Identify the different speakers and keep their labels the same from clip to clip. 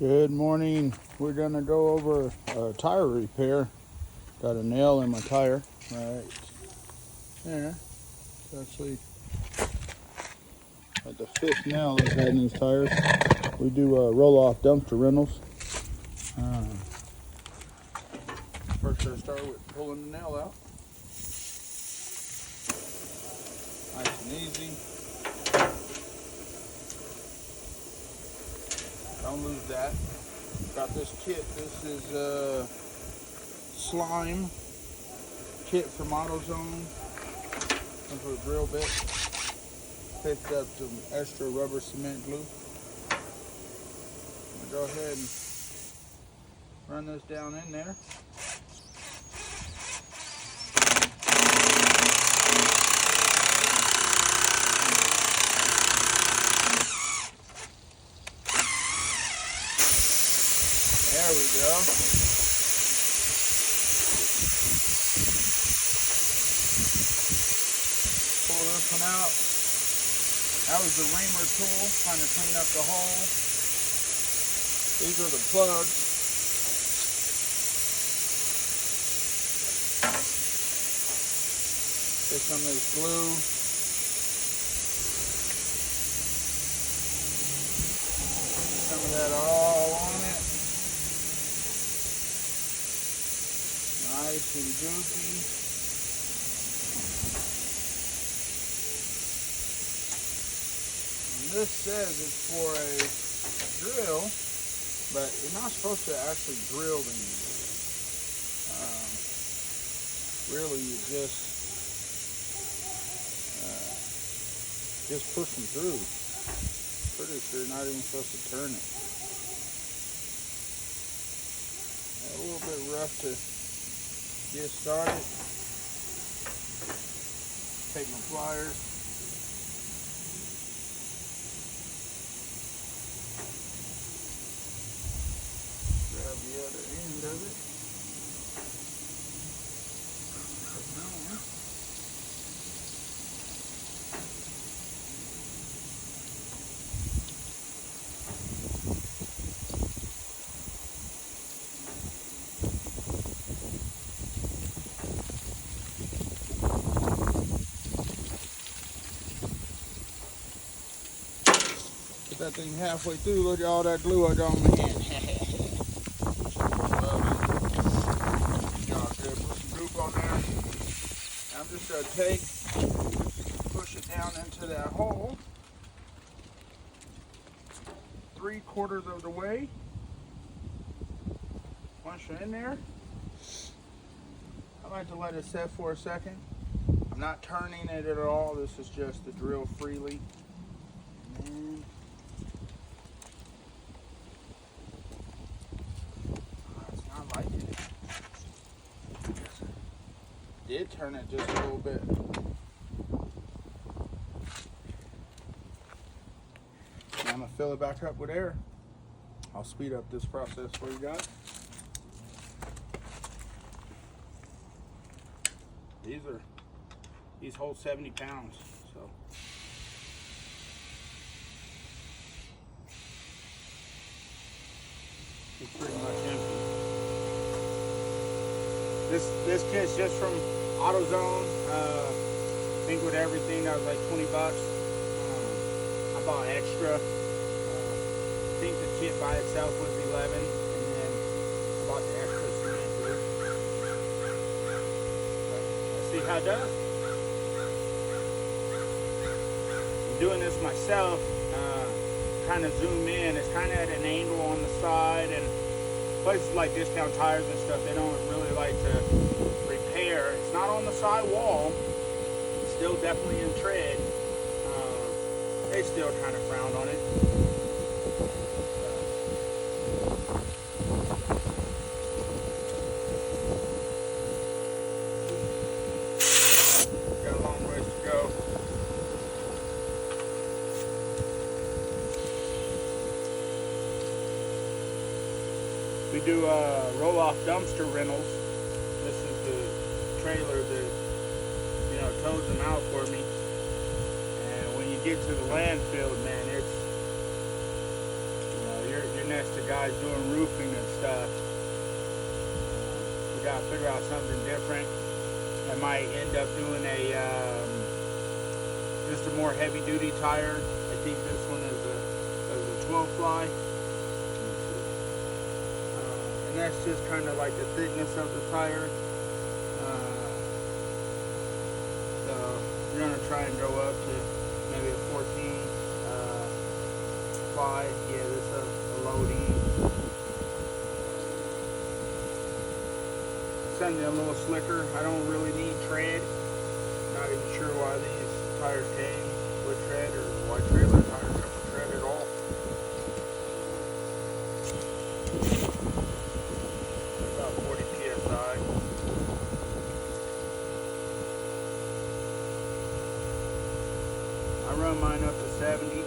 Speaker 1: Good morning. We're gonna go over a tire repair. Got a nail in my tire right there. It's actually at the fifth nail I've had in these tires. We do roll-off dumpster rentals. First I start with pulling the nail out. Nice and easy. Don't lose that. Got this kit. This is slime kit from AutoZone. Comes with a drill bit. Picked up some extra rubber cement glue. I'm gonna go ahead and run this down in there. There we go. Pull this one out. That was the reamer tool, trying to clean up the hole. These are the plugs. Get some of this glue. Some of that all on it. Nice and goofy. And this says it's for a drill, but you're not supposed to actually drill these. Really, you just push them through. Pretty sure you're not even supposed to turn it. A little bit rough to get started. Take my pliers. Grab the other end of it. Get that thing halfway through. Look at all that glue I got on my hand. Put some goop on there. I'm just going to push it down into that hole. 3/4 of the way. Once you're in there, I like to let it set for a second. I'm not turning it at all. This is just to drill freely. And it's not like it. Did turn it just a little bit. And I'm gonna fill it back up with air. I'll speed up this process for you guys. These hold 70 pounds, so. It's pretty much empty. This kit's just from AutoZone. I think with everything that was like 20 bucks. I bought extra. I think the kit by itself was 11, and then I bought the extra cement glue. Let's see how it does. I'm doing this myself. Kind of zoom in. It's kind of at an angle on the side, and places like Discount Tires and stuff, they don't really like to repair. It's not on the side wall. It's still definitely in tread. They still kind of frown on it. Got a long ways to go. We do roll-off dumpster rentals. This is the trailer that, tows them out for me. And when you get to the landfill, man, it's, you're mess to guys doing roofing and stuff. We gotta figure out something different. I might end up doing just a more heavy duty tire. I think this one is a 12 fly. And that's just kind of like the thickness of the tire. So we're gonna try and go up to maybe a 14 fly. Yeah, this is a loading. Something a little slicker. I don't really need tread. Not even sure why these tires came with tread, or why trailer tires come with tread at all. About 40 psi. I run mine up to 70.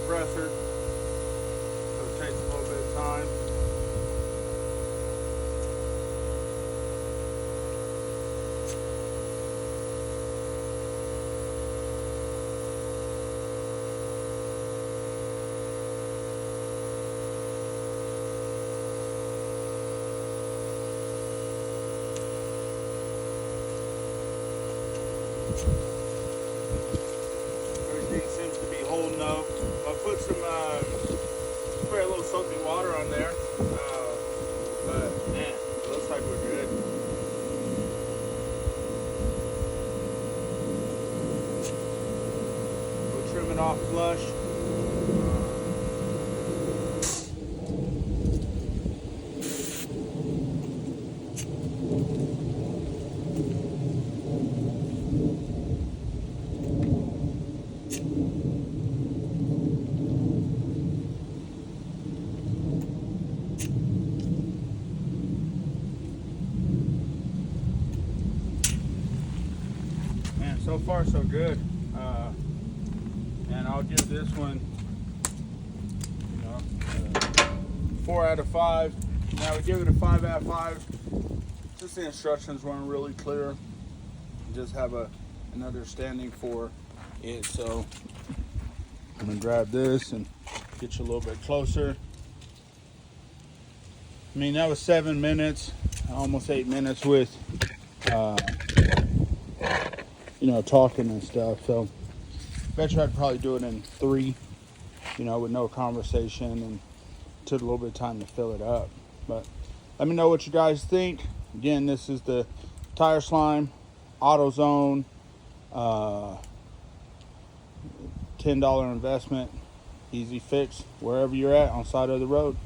Speaker 1: Compressor, so it takes a little bit of time. Everything seems to be holding up. I'll put some spray a little soapy water on there, but man, it looks like we're good. We'll trim it off flush. So far so good, and I'll give this one, 4 out of 5. Now we give it a 5 out of 5. Just the instructions weren't really clear. Just have an understanding for it. So I'm gonna grab this and get you a little bit closer. I mean, that was 7 minutes, almost 8 minutes with talking and stuff. So bet you I'd probably do it in 3, with no conversation, and took a little bit of time to fill it up. But let me know what you guys think. Again, this is the Tire Slime AutoZone, $10 investment, easy fix wherever you're at on the side of the road.